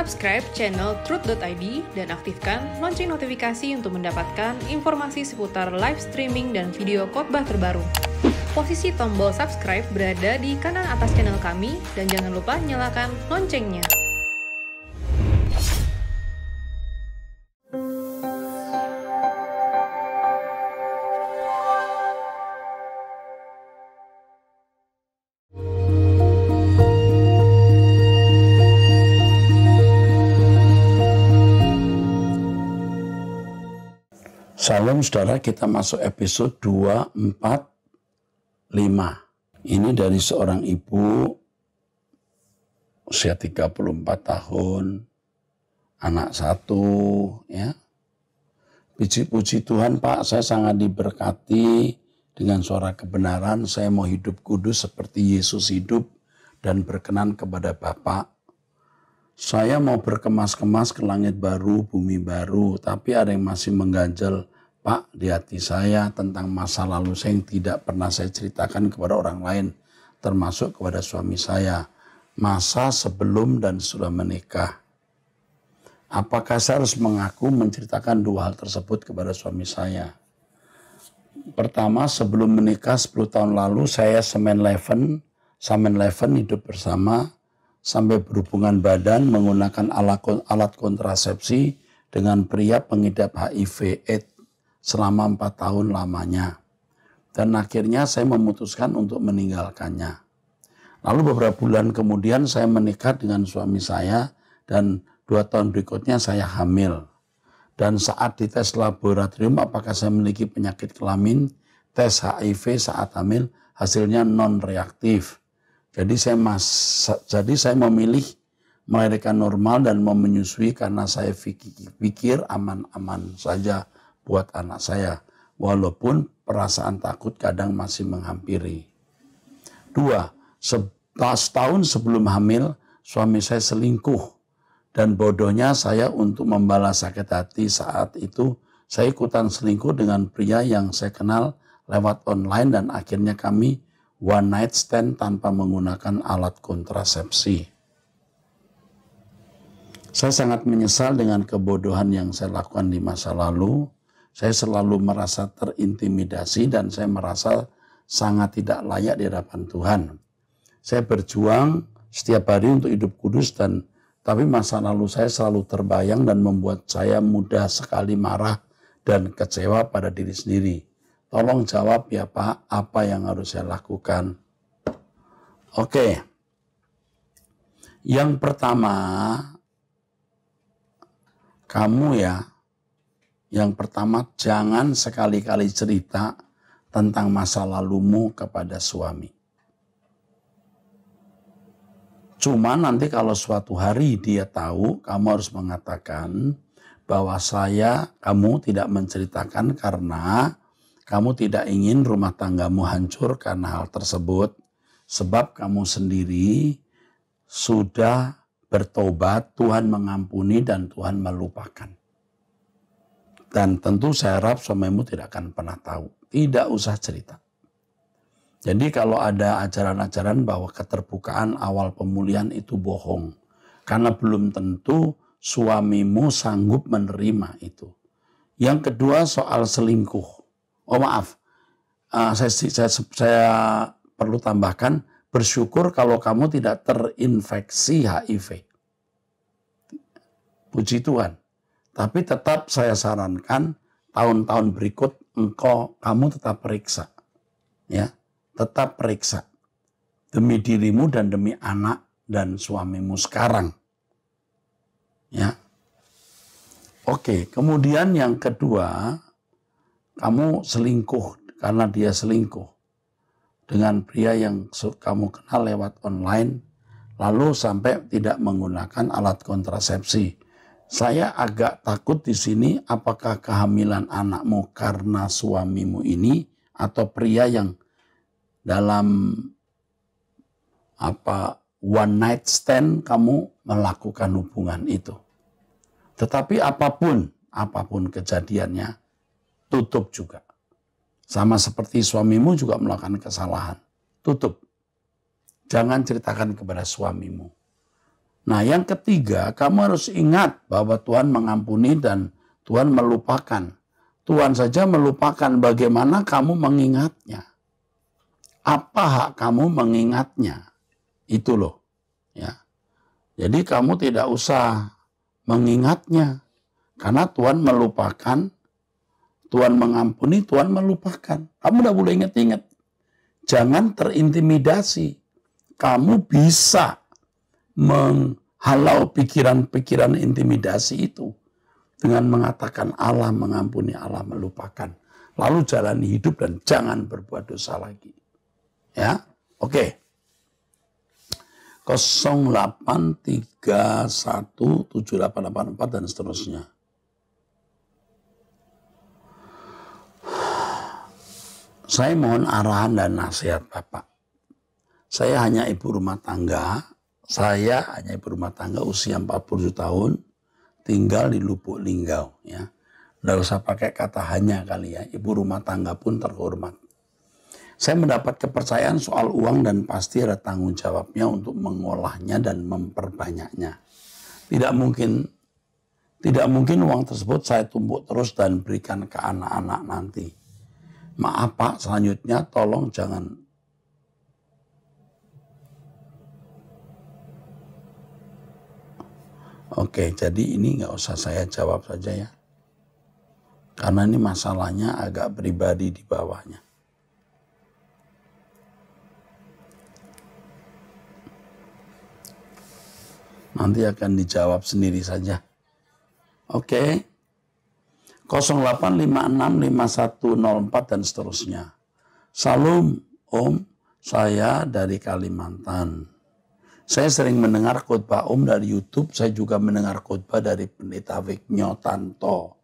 Subscribe channel Truth.id dan aktifkan lonceng notifikasi untuk mendapatkan informasi seputar live streaming dan video khotbah terbaru. Posisi tombol subscribe berada di kanan atas channel kami dan jangan lupa nyalakan loncengnya. Salam saudara, kita masuk episode 245. Ini dari seorang ibu usia 34 tahun, anak 1 ya. Puji Tuhan Pak, saya sangat diberkati dengan suara kebenaran. Saya mau hidup kudus seperti Yesus hidup dan berkenan kepada Bapa. Saya mau berkemas-kemas ke langit baru, bumi baru, tapi ada yang masih mengganjal Pak di hati saya tentang masa lalu saya yang tidak pernah saya ceritakan kepada orang lain, termasuk kepada suami saya, masa sebelum dan sudah menikah. Apakah saya harus mengaku menceritakan dua hal tersebut kepada suami saya? Pertama, sebelum menikah 10 tahun lalu saya Samen Leven hidup bersama sampai berhubungan badan menggunakan alat kontrasepsi dengan pria pengidap HIV/AIDS selama 4 tahun lamanya. Dan akhirnya saya memutuskan untuk meninggalkannya. Lalu beberapa bulan kemudian saya menikah dengan suami saya dan 2 tahun berikutnya saya hamil. Dan saat dites laboratorium apakah saya memiliki penyakit kelamin, tes HIV saat hamil hasilnya non-reaktif. Jadi saya memilih melahirkan normal dan mau menyusui karena saya pikir aman-aman saja buat anak saya, walaupun perasaan takut kadang masih menghampiri. 2, setahun sebelum hamil, suami saya selingkuh. Dan bodohnya saya untuk membalas sakit hati saat itu, saya ikutan selingkuh dengan pria yang saya kenal lewat online dan akhirnya kami one night stand tanpa menggunakan alat kontrasepsi. Saya sangat menyesal dengan kebodohan yang saya lakukan di masa lalu. Saya selalu merasa terintimidasi dan saya merasa sangat tidak layak di hadapan Tuhan. Saya berjuang setiap hari untuk hidup kudus tapi masa lalu saya selalu terbayang dan membuat saya mudah sekali marah dan kecewa pada diri sendiri. Tolong jawab ya Pak, apa yang harus saya lakukan? Oke. Yang pertama, jangan sekali-kali cerita tentang masa lalumu kepada suami. Cuma nanti kalau suatu hari dia tahu, kamu harus mengatakan bahwa kamu tidak menceritakan karena kamu tidak ingin rumah tanggamu hancur karena hal tersebut. Sebab kamu sendiri sudah bertobat, Tuhan mengampuni dan Tuhan melupakan. Dan tentu saya harap suamimu tidak akan pernah tahu. Tidak usah cerita. Jadi kalau ada ajaran-ajaran bahwa keterbukaan awal pemulihan itu bohong. Karena belum tentu suamimu sanggup menerima itu. Yang kedua soal selingkuh. Oh maaf, saya perlu tambahkan, bersyukur kalau kamu tidak terinfeksi HIV. Puji Tuhan. Tapi tetap saya sarankan tahun-tahun berikut kamu tetap periksa. Ya, tetap periksa. Demi dirimu dan demi anak dan suamimu sekarang. Ya. Oke, kemudian yang kedua, kamu selingkuh karena dia selingkuh dengan pria yang kamu kenal lewat online, lalu sampai tidak menggunakan alat kontrasepsi. Saya agak takut di sini apakah kehamilan anakmu karena suamimu ini atau pria yang dalam one night stand kamu melakukan hubungan itu. Tetapi apapun kejadiannya, tutup juga. Sama seperti suamimu juga melakukan kesalahan. Tutup. Jangan ceritakan kepada suamimu. Nah, yang ketiga, kamu harus ingat bahwa Tuhan mengampuni dan Tuhan melupakan. Tuhan saja melupakan, bagaimana kamu mengingatnya. Apa hak kamu mengingatnya? Itu loh. Ya. Jadi kamu tidak usah mengingatnya. Karena Tuhan melupakan, Tuhan mengampuni, Tuhan melupakan. Kamu tidak boleh ingat-ingat. Jangan terintimidasi. Kamu bisa menghalau pikiran-pikiran intimidasi itu dengan mengatakan Allah mengampuni, Allah melupakan. Lalu jalani hidup dan jangan berbuat dosa lagi. Ya, oke. 08317884 dan seterusnya. Saya mohon arahan dan nasihat Bapak. Saya hanya ibu rumah tangga. Saya hanya ibu rumah tangga usia 40 tahun. Tinggal di Lubuk Linggau. Ya. Nggak usah pakai kata hanya kali ya. Ibu rumah tangga pun terhormat. Saya mendapat kepercayaan soal uang dan pasti ada tanggung jawabnya untuk mengolahnya dan memperbanyaknya. Tidak mungkin uang tersebut saya tumpuk terus dan berikan ke anak-anak nanti. Maaf Pak, selanjutnya tolong jangan. Oke, jadi ini nggak usah saya jawab saja ya. Karena ini masalahnya agak pribadi di bawahnya. Nanti akan dijawab sendiri saja. Oke. 08565104 dan seterusnya. Salam Om, saya dari Kalimantan. Saya sering mendengar khotbah Om dari YouTube, saya juga mendengar khotbah dari Pendeta Wignyo Tanto.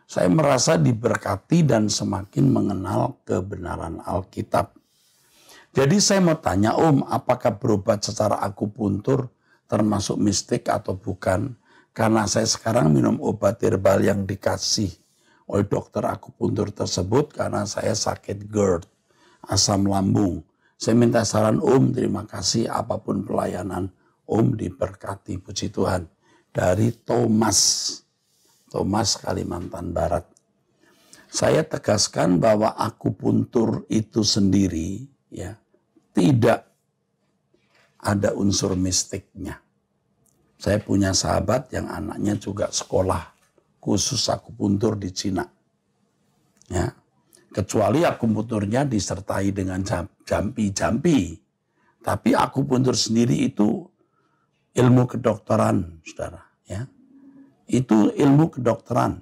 Saya merasa diberkati dan semakin mengenal kebenaran Alkitab. Jadi saya mau tanya Om, apakah berobat secara akupuntur termasuk mistik atau bukan? Karena saya sekarang minum obat herbal yang dikasih oleh dokter akupuntur tersebut karena saya sakit GERD, asam lambung. Saya minta saran Om, terima kasih apapun pelayanan Om diberkati, puji Tuhan. Dari Thomas Kalimantan Barat. Saya tegaskan bahwa akupuntur itu sendiri ya tidak ada unsur mistiknya. Saya punya sahabat yang anaknya juga sekolah khusus akupuntur di Cina. Ya. Kecuali akupunturnya disertai dengan jampi-jampi. Tapi akupuntur sendiri itu ilmu kedokteran, Saudara, ya. Itu ilmu kedokteran.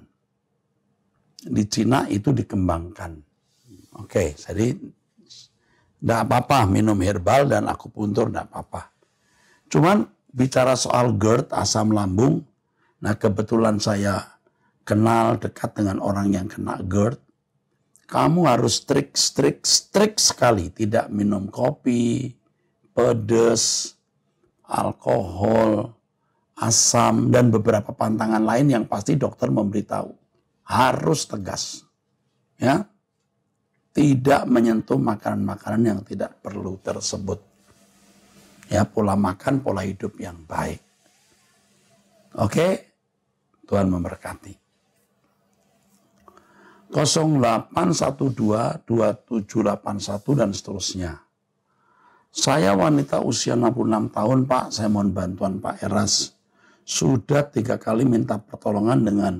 Di Cina itu dikembangkan. Oke, jadi enggak apa-apa minum herbal dan akupuntur, enggak apa-apa. Cuman bicara soal GERD, asam lambung, nah kebetulan saya kenal dekat dengan orang yang kena GERD. Kamu harus strict sekali, tidak minum kopi, pedas, alkohol, asam, dan beberapa pantangan lain yang pasti dokter memberitahu. Harus tegas. Ya. Tidak menyentuh makanan-makanan yang tidak perlu tersebut. Ya, pola makan, pola hidup yang baik. Oke, Tuhan memberkati. 08122781 dan seterusnya. Saya wanita usia 66 tahun Pak, saya mohon bantuan Pak Eras. Sudah 3 kali minta pertolongan dengan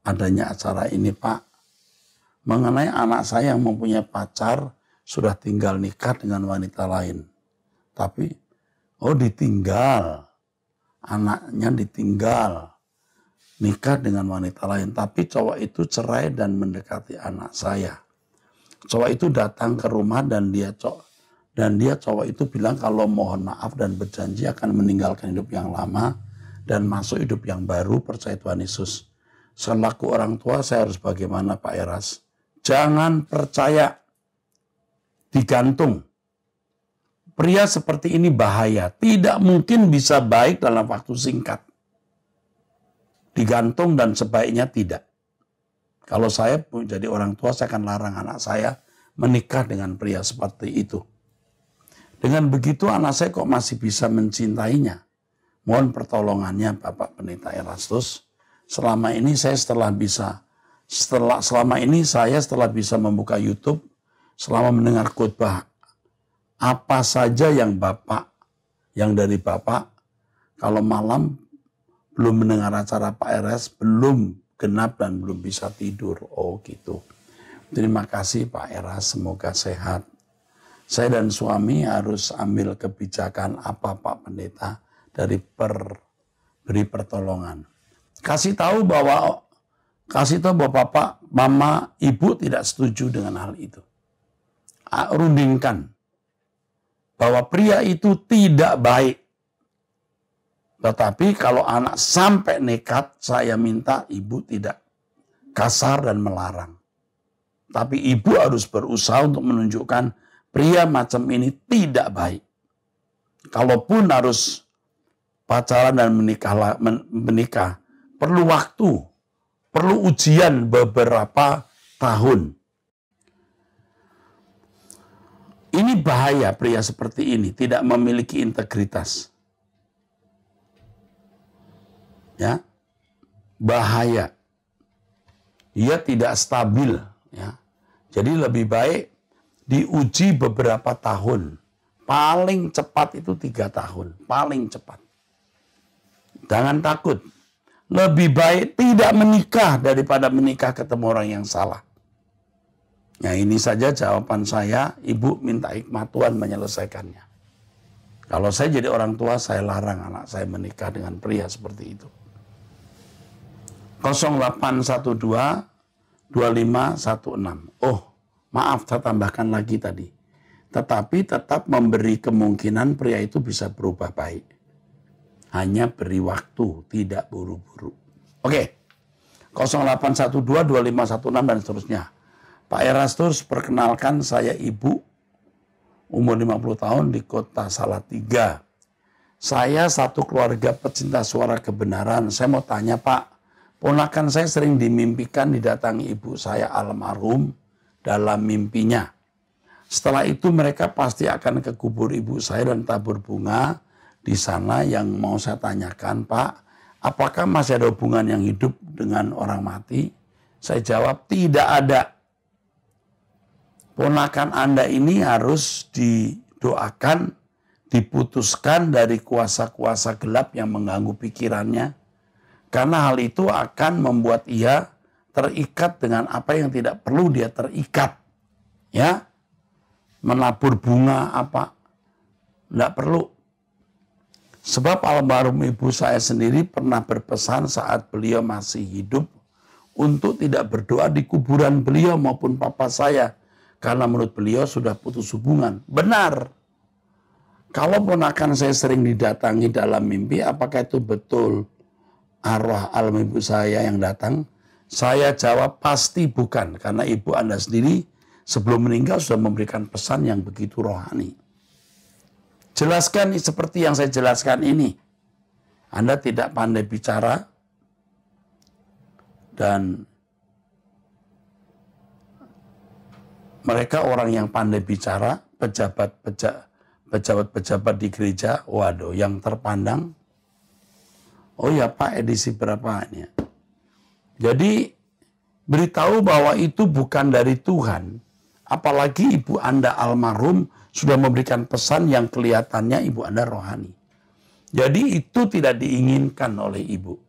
adanya acara ini Pak. Mengenai anak saya yang mempunyai pacar, sudah tinggal nikah dengan wanita lain. Tapi ditinggal, anaknya ditinggal, nikah dengan wanita lain. Tapi cowok itu cerai dan mendekati anak saya. Cowok itu datang ke rumah dan dia cowok itu bilang kalau mohon maaf dan berjanji akan meninggalkan hidup yang lama dan masuk hidup yang baru, percaya Tuhan Yesus. Selaku orang tua saya harus bagaimana Pak Eras? Jangan percaya, digantung. Pria seperti ini bahaya. Tidak mungkin bisa baik dalam waktu singkat. Digantung dan sebaiknya tidak. Kalau saya jadi orang tua, saya akan larang anak saya menikah dengan pria seperti itu. Dengan begitu anak saya kok masih bisa mencintainya. Mohon pertolongannya Bapak Pendeta Erastus. Selama ini saya setelah bisa membuka YouTube, selama mendengar khotbah apa saja yang dari Bapak, kalau malam belum mendengar acara Pak RS, belum genap dan belum bisa tidur. Oh gitu. Terima kasih Pak RS, semoga sehat. Saya dan suami harus ambil kebijakan apa Pak Pendeta dari beri pertolongan. Kasih tahu bahwa Bapak, Mama, Ibu tidak setuju dengan hal itu. Rundingkan bahwa pria itu tidak baik. Tetapi kalau anak sampai nekat, saya minta ibu tidak kasar dan melarang. Tapi ibu harus berusaha untuk menunjukkan pria macam ini tidak baik. Kalaupun harus pacaran dan menikah, perlu waktu, perlu ujian beberapa tahun. Ini bahaya pria seperti ini, tidak memiliki integritas. Ya, bahaya. Ia tidak stabil. Ya. Jadi lebih baik diuji beberapa tahun. Paling cepat itu 3 tahun. Paling cepat. Jangan takut. Lebih baik tidak menikah daripada menikah ketemu orang yang salah. Nah ini saja jawaban saya. Ibu minta hikmat Tuhan menyelesaikannya. Kalau saya jadi orang tua, saya larang anak saya menikah dengan pria seperti itu. 0812 2516. Oh, maaf saya tambahkan lagi tadi. Tetapi tetap memberi kemungkinan pria itu bisa berubah baik. Hanya beri waktu, tidak buru-buru. Oke. 0812 2516 dan seterusnya. Pak Erastus, perkenalkan saya ibu, umur 50 tahun di kota Salatiga. Saya satu keluarga pecinta suara kebenaran. Saya mau tanya Pak, ponakan saya sering dimimpikan didatangi ibu saya almarhum dalam mimpinya. Setelah itu mereka pasti akan ke kubur ibu saya dan tabur bunga di sana. Yang mau saya tanyakan Pak, apakah masih ada hubungan yang hidup dengan orang mati? Saya jawab tidak ada. Ponakan Anda ini harus didoakan, diputuskan dari kuasa-kuasa gelap yang mengganggu pikirannya. Karena hal itu akan membuat ia terikat dengan apa yang tidak perlu dia terikat. Ya, menabur bunga apa, tidak perlu. Sebab almarhum ibu saya sendiri pernah berpesan saat beliau masih hidup untuk tidak berdoa di kuburan beliau maupun papa saya. Karena menurut beliau sudah putus hubungan. Benar. Kalau ponakan saya sering didatangi dalam mimpi, apakah itu betul arwah almarhum ibu saya yang datang? Saya jawab pasti bukan. Karena ibu Anda sendiri sebelum meninggal sudah memberikan pesan yang begitu rohani. Jelaskan seperti yang saya jelaskan ini. Anda tidak pandai bicara dan mereka orang yang pandai bicara, pejabat-pejabat di gereja, waduh, yang terpandang. Oh ya Pak, edisi berapa ini? Jadi beritahu bahwa itu bukan dari Tuhan. Apalagi ibu Anda almarhum sudah memberikan pesan yang kelihatannya ibu Anda rohani. Jadi itu tidak diinginkan oleh ibu.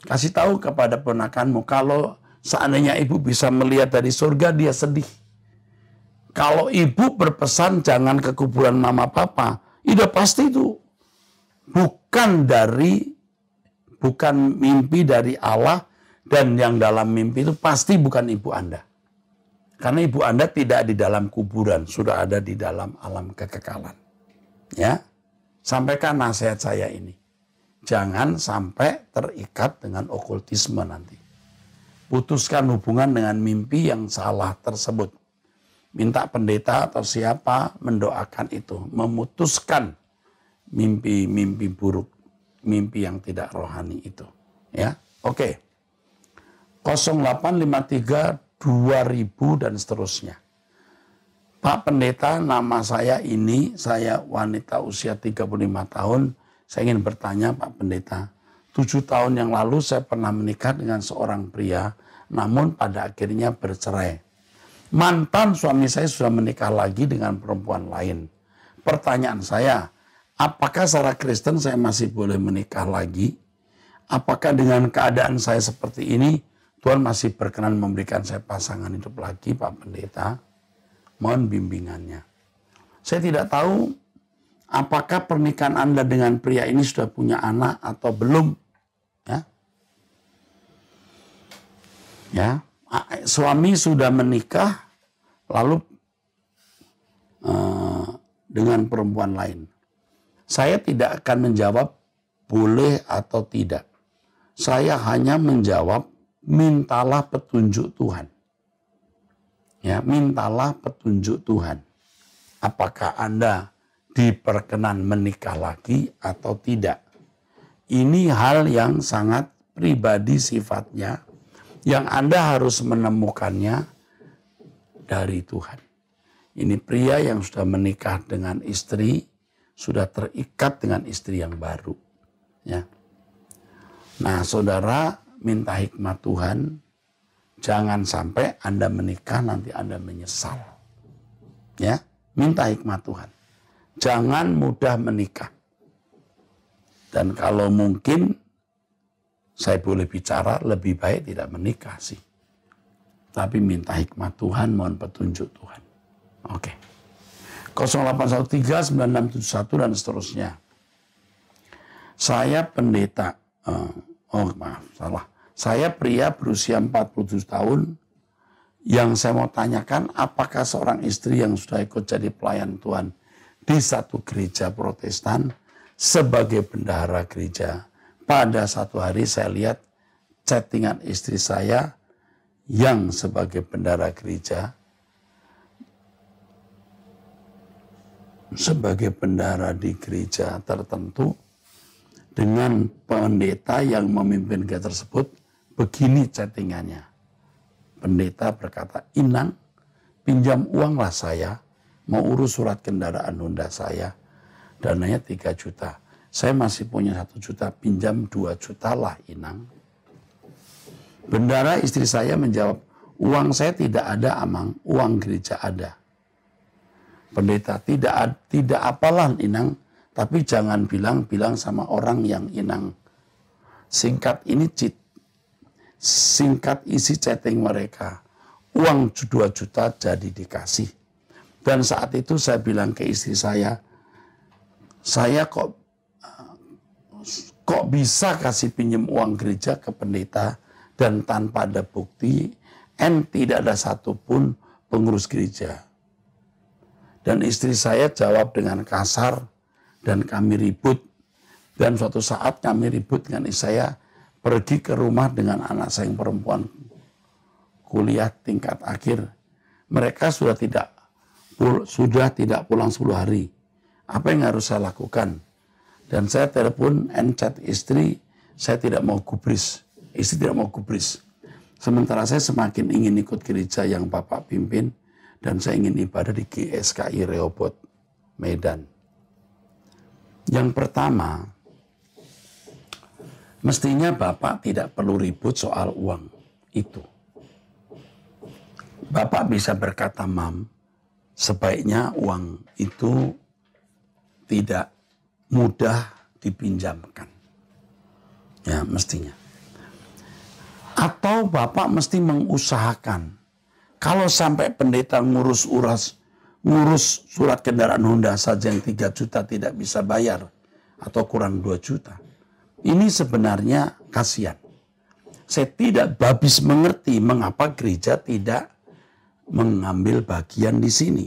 Kasih tahu kepada ponakanmu, kalau seandainya ibu bisa melihat dari surga, dia sedih. Kalau ibu berpesan jangan ke kuburan mama papa, itu pasti itu bukan mimpi dari Allah, dan yang dalam mimpi itu pasti bukan ibu Anda. Karena ibu Anda tidak di dalam kuburan, sudah ada di dalam alam kekekalan. Ya, sampaikan nasihat saya ini. Jangan sampai terikat dengan okultisme nanti. Putuskan hubungan dengan mimpi yang salah tersebut. Minta pendeta atau siapa mendoakan itu, memutuskan mimpi-mimpi buruk, mimpi yang tidak rohani itu. Ya, oke. 0853 2000 dan seterusnya. Pak Pendeta, nama saya ini, saya wanita usia 35 tahun, Saya ingin bertanya Pak Pendeta, 7 tahun yang lalu saya pernah menikah dengan seorang pria, namun pada akhirnya bercerai. Mantan suami saya sudah menikah lagi dengan perempuan lain. Pertanyaan saya, apakah secara Kristen saya masih boleh menikah lagi? Apakah dengan keadaan saya seperti ini, Tuhan masih berkenan memberikan saya pasangan hidup lagi, Pak Pendeta? Mohon bimbingannya. Saya tidak tahu apakah pernikahan Anda dengan pria ini sudah punya anak atau belum. Ya, suami sudah menikah lalu dengan perempuan lain. Saya tidak akan menjawab boleh atau tidak. Saya hanya menjawab mintalah petunjuk Tuhan. Ya, mintalah petunjuk Tuhan. Apakah Anda diperkenan menikah lagi atau tidak? Ini hal yang sangat pribadi sifatnya, yang Anda harus menemukannya dari Tuhan. Ini pria yang sudah menikah dengan istri, sudah terikat dengan istri yang baru. Ya. Nah, saudara, minta hikmat Tuhan, jangan sampai Anda menikah nanti Anda menyesal. Ya, minta hikmat Tuhan. Jangan mudah menikah. Dan kalau mungkin saya boleh bicara, lebih baik tidak menikah sih. Tapi minta hikmat Tuhan, mohon petunjuk Tuhan. Oke. 0813-9671 dan seterusnya. Saya pendeta, Saya pria berusia 47 tahun, yang saya mau tanyakan, apakah seorang istri yang sudah ikut jadi pelayan Tuhan di satu gereja Protestan sebagai bendahara gereja, pada satu hari saya lihat chattingan istri saya yang sebagai bendahara gereja, sebagai bendahara di gereja tertentu, dengan pendeta yang memimpin gereja tersebut. Begini chattingannya. Pendeta berkata, Inang, pinjam uanglah saya, mau urus surat kendaraan Honda saya, dananya 3 juta. Saya masih punya 1 juta, pinjam 2 juta lah Inang. Bendahara istri saya menjawab, uang saya tidak ada Amang, uang gereja ada. Pendeta, tidak apalah Inang, tapi jangan bilang sama orang yang Inang. Singkat isi chatting mereka, uang 2 juta jadi dikasih. Dan saat itu saya bilang ke istri saya kok bisa kasih pinjam uang gereja ke pendeta dan tanpa ada bukti, tidak ada satupun pengurus gereja. Dan istri saya jawab dengan kasar dan kami ribut. Dan suatu saat kami ribut dengan istri saya, pergi ke rumah dengan anak saya yang perempuan kuliah tingkat akhir. Mereka sudah tidak pulang 10 hari. Apa yang harus saya lakukan? Dan saya telepon chat istri, saya tidak mau gubris. Istri tidak mau gubris. Sementara saya semakin ingin ikut gereja yang Bapak pimpin, dan saya ingin ibadah di GSKI Rehoboth, Medan. Yang pertama, mestinya Bapak tidak perlu ribut soal uang itu. Bapak bisa berkata, Mam, sebaiknya uang itu tidak mudah dipinjamkan. Ya, mestinya. Atau Bapak mesti mengusahakan, kalau sampai pendeta ngurus surat kendaraan Honda saja yang 3 juta tidak bisa bayar, atau kurang 2 juta. Ini sebenarnya kasihan. Saya tidak habis mengerti mengapa gereja tidak mengambil bagian di sini.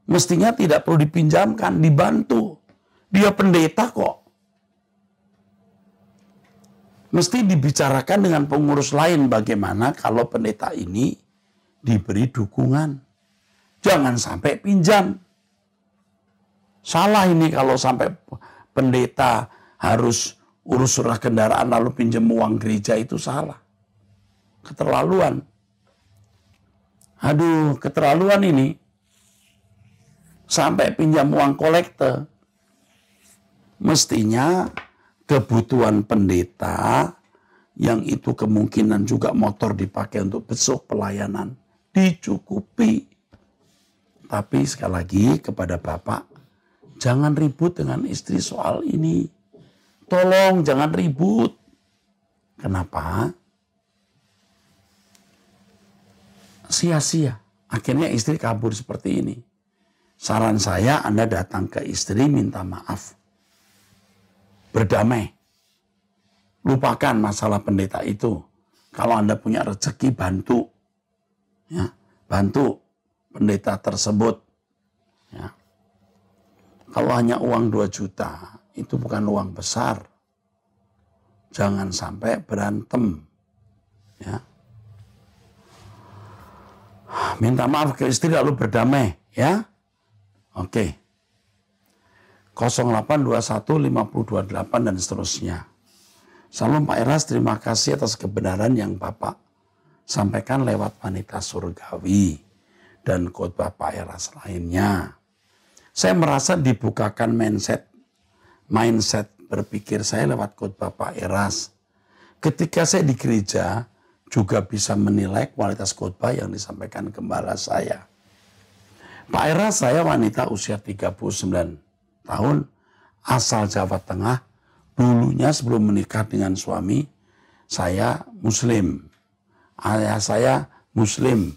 Mestinya tidak perlu dipinjamkan, dibantu. Dia pendeta kok. Mesti dibicarakan dengan pengurus lain bagaimana kalau pendeta ini diberi dukungan. Jangan sampai pinjam. Salah ini kalau sampai pendeta harus urus surat kendaraan lalu pinjam uang gereja, itu salah. Keterlaluan. Aduh, keterlaluan ini. Sampai pinjam uang kolektor. mestinya kebutuhan pendeta yang itu kemungkinan juga motor dipakai untuk besok pelayanan dicukupi. Tapi sekali lagi kepada Bapak, jangan ribut dengan istri soal ini. Tolong jangan ribut. Kenapa? Sia-sia. Akhirnya istri kabur seperti ini. Saran saya, Anda datang ke istri minta maaf. Berdamai. Lupakan masalah pendeta itu. Kalau Anda punya rezeki, bantu. Ya, bantu pendeta tersebut. Ya. Kalau hanya uang 2 juta, itu bukan uang besar. Jangan sampai berantem. Ya. Minta maaf ke istri lalu berdamai. Ya. Oke. 0821 5028 dan seterusnya. Salam Pak Eras, terima kasih atas kebenaran yang Bapak sampaikan lewat wanita surgawi dan khotbah Pak Eras lainnya. Saya merasa dibukakan mindset berpikir saya lewat khotbah Pak Eras. Ketika saya di gereja juga bisa menilai kualitas khotbah yang disampaikan gembala saya. Pak Eras, saya wanita usia 39 tahun, asal Jawa Tengah. Dulunya sebelum menikah dengan suami, saya Muslim. Ayah saya Muslim.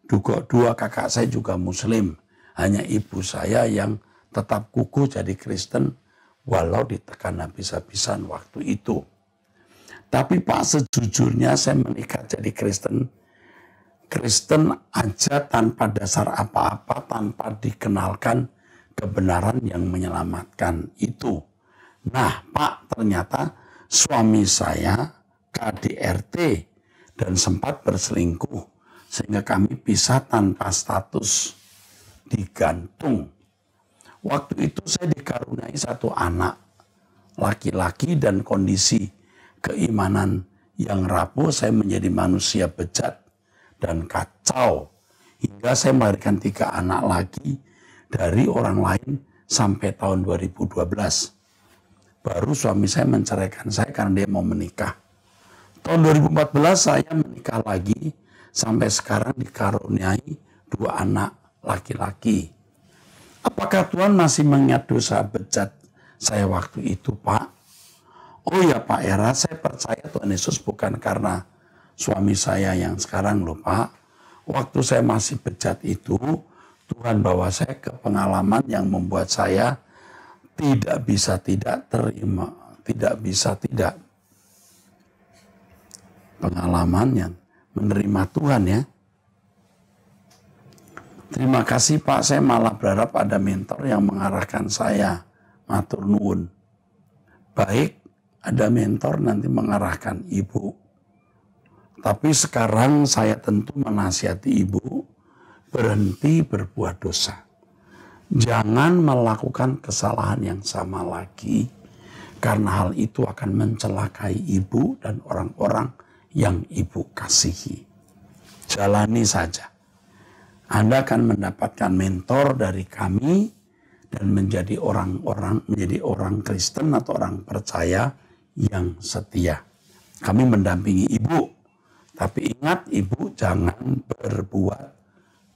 Dua kakak saya juga Muslim. Hanya ibu saya yang tetap kukuh jadi Kristen, walau ditekan habis-habisan waktu itu. Tapi Pak, sejujurnya saya menikah jadi Kristen. Kristen aja tanpa dasar apa-apa, tanpa dikenalkan kebenaran yang menyelamatkan itu. Nah, Pak, ternyata suami saya KDRT dan sempat berselingkuh sehingga kami pisah tanpa status digantung. Waktu itu saya dikaruniai 1 anak laki-laki dan kondisi keimanan yang rapuh, saya menjadi manusia bejat dan kacau hingga saya melahirkan 3 anak lagi dari orang lain sampai tahun 2012. Baru suami saya menceraikan saya karena dia mau menikah. Tahun 2014 saya menikah lagi sampai sekarang dikaruniai 2 anak laki-laki. Apakah Tuhan masih mengingat dosa bejat saya waktu itu, Pak? Oh ya Pak Eras, saya percaya Tuhan Yesus bukan karena suami saya yang sekarang loh Pak. Waktu saya masih bejat itu, Tuhan bawa saya ke pengalaman yang membuat saya tidak bisa tidak terima, tidak bisa tidak. Pengalaman yang menerima Tuhan ya. Terima kasih Pak, saya malah berharap ada mentor yang mengarahkan saya. Matur nuwun. Baik, ada mentor nanti mengarahkan Ibu. Tapi sekarang saya tentu menasihati Ibu, berhenti berbuat dosa. Jangan melakukan kesalahan yang sama lagi, karena hal itu akan mencelakai Ibu dan orang-orang yang Ibu kasihi. Jalani saja. Anda akan mendapatkan mentor dari kami dan menjadi orang Kristen atau orang percaya yang setia. Kami mendampingi Ibu, tapi ingat Ibu jangan berbuat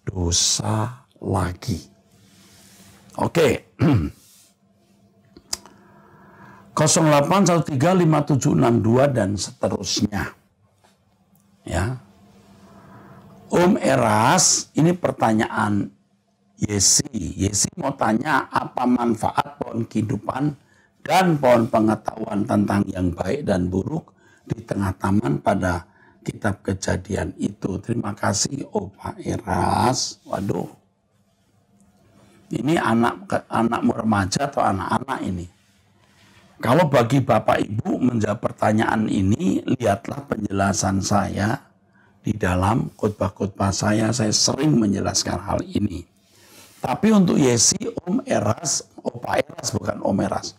dosa lagi. Oke. 08135762 dan seterusnya. Ya. Om Eras, ini pertanyaan Yesi. Yesi mau tanya apa manfaat pohon kehidupan dan pohon pengetahuan tentang yang baik dan buruk di tengah taman pada kitab Kejadian itu. Terima kasih Pak Eras. Waduh. Ini anak remaja atau anak-anak ini. Kalau bagi Bapak Ibu menjawab pertanyaan ini, lihatlah penjelasan saya di dalam khotbah-khotbah saya sering menjelaskan hal ini. Tapi untuk Yesi, Om Eras, Opa Eras bukan Om Eras.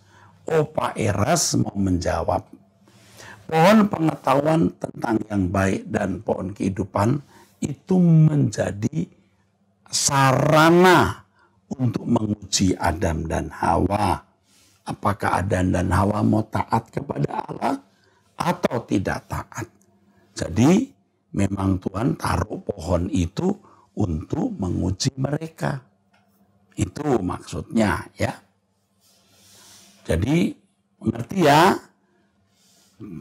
Opa Eras mau menjawab. Pohon pengetahuan tentang yang baik dan pohon kehidupan itu menjadi sarana untuk menguji Adam dan Hawa apakah Adam dan Hawa mau taat kepada Allah atau tidak taat. Jadi memang Tuhan taruh pohon itu untuk menguji mereka. Itu maksudnya ya. Jadi mengerti ya,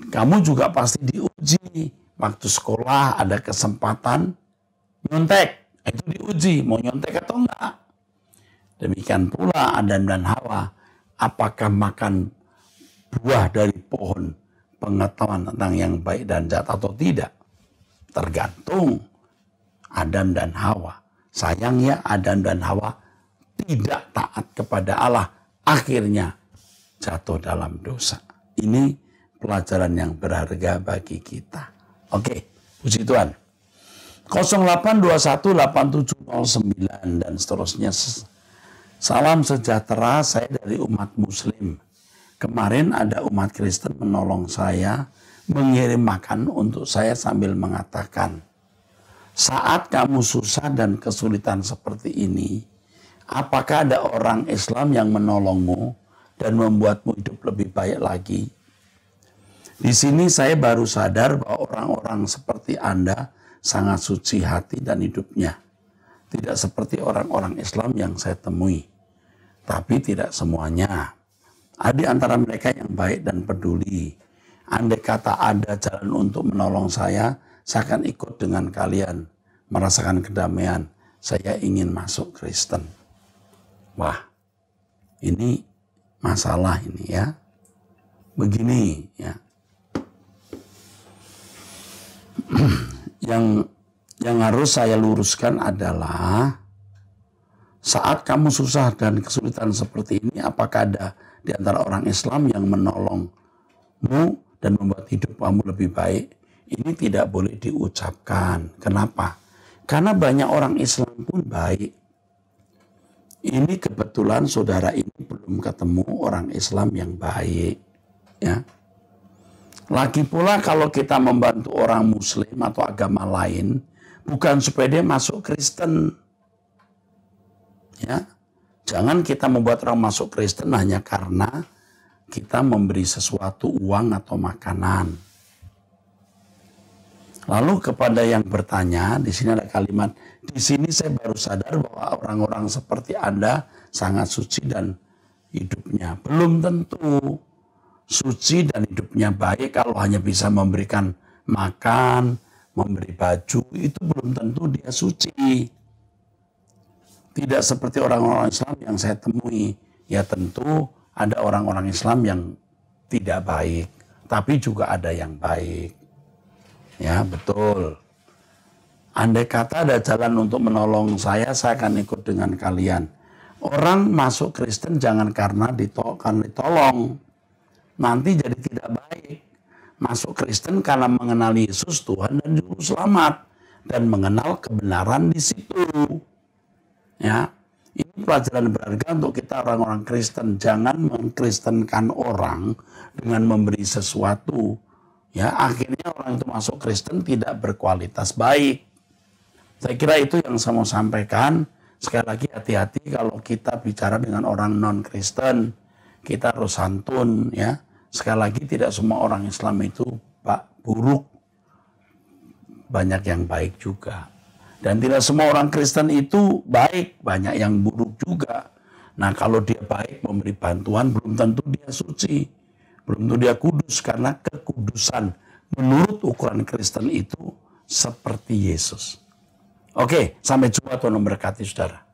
kamu juga pasti diuji. Waktu sekolah ada kesempatan nyontek, itu diuji mau nyontek atau enggak. Demikian pula Adam dan Hawa, apakah makan buah dari pohon pengetahuan tentang yang baik dan jahat atau tidak? Tergantung Adam dan Hawa. Sayangnya Adam dan Hawa tidak taat kepada Allah, akhirnya jatuh dalam dosa. Ini pelajaran yang berharga bagi kita. Oke, puji Tuhan. 08218709 dan seterusnya. Salam sejahtera, saya dari umat Muslim. Kemarin ada umat Kristen menolong saya, mengirim makan untuk saya sambil mengatakan, saat kamu susah dan kesulitan seperti ini, apakah ada orang Islam yang menolongmu dan membuatmu hidup lebih baik lagi? Di sini saya baru sadar bahwa orang-orang seperti Anda sangat suci hati dan hidupnya. Tidak seperti orang-orang Islam yang saya temui. Tapi tidak semuanya. Ada di antara mereka yang baik dan peduli. Andai kata ada jalan untuk menolong saya akan ikut dengan kalian. Merasakan kedamaian. Saya ingin masuk Kristen. Wah, ini masalah ini ya. Begini ya. Yang harus saya luruskan adalah saat kamu susah dan kesulitan seperti ini, apakah ada di antara orang Islam yang menolongmu dan membuat hidup kamu lebih baik? Ini tidak boleh diucapkan. Kenapa? Karena banyak orang Islam pun baik. Ini kebetulan saudara ini belum ketemu orang Islam yang baik. Ya. Lagi pula kalau kita membantu orang Muslim atau agama lain, bukan supaya dia masuk Kristen. Ya, jangan kita membuat orang masuk Kristen hanya karena kita memberi sesuatu, uang atau makanan. Lalu kepada yang bertanya, di sini ada kalimat, di sini saya baru sadar bahwa orang-orang seperti Anda sangat suci dan hidupnya. Belum tentu suci dan hidupnya baik kalau hanya bisa memberikan makan, memberi baju, itu belum tentu dia suci. Tidak seperti orang-orang Islam yang saya temui. Ya tentu ada orang-orang Islam yang tidak baik, tapi juga ada yang baik. Ya betul. Andai kata ada jalan untuk menolong saya akan ikut dengan kalian. Orang masuk Kristen jangan karena ditolong. Nanti jadi tidak baik. Masuk Kristen karena mengenal Yesus Tuhan dan Juru Selamat dan mengenal kebenaran di situ. Ya, ini pelajaran berharga untuk kita orang-orang Kristen. Jangan mengkristenkan orang dengan memberi sesuatu. Ya, akhirnya orang itu masuk Kristen tidak berkualitas baik. Saya kira itu yang saya mau sampaikan. Sekali lagi hati-hati kalau kita bicara dengan orang non-Kristen. Kita harus santun ya. Sekali lagi tidak semua orang Islam itu buruk, banyak yang baik juga. Dan tidak semua orang Kristen itu baik, banyak yang buruk juga. Nah kalau dia baik memberi bantuan belum tentu dia suci, belum tentu dia kudus, karena kekudusan menurut ukuran Kristen itu seperti Yesus. Oke, sampai jumpa, Tuhan memberkati saudara.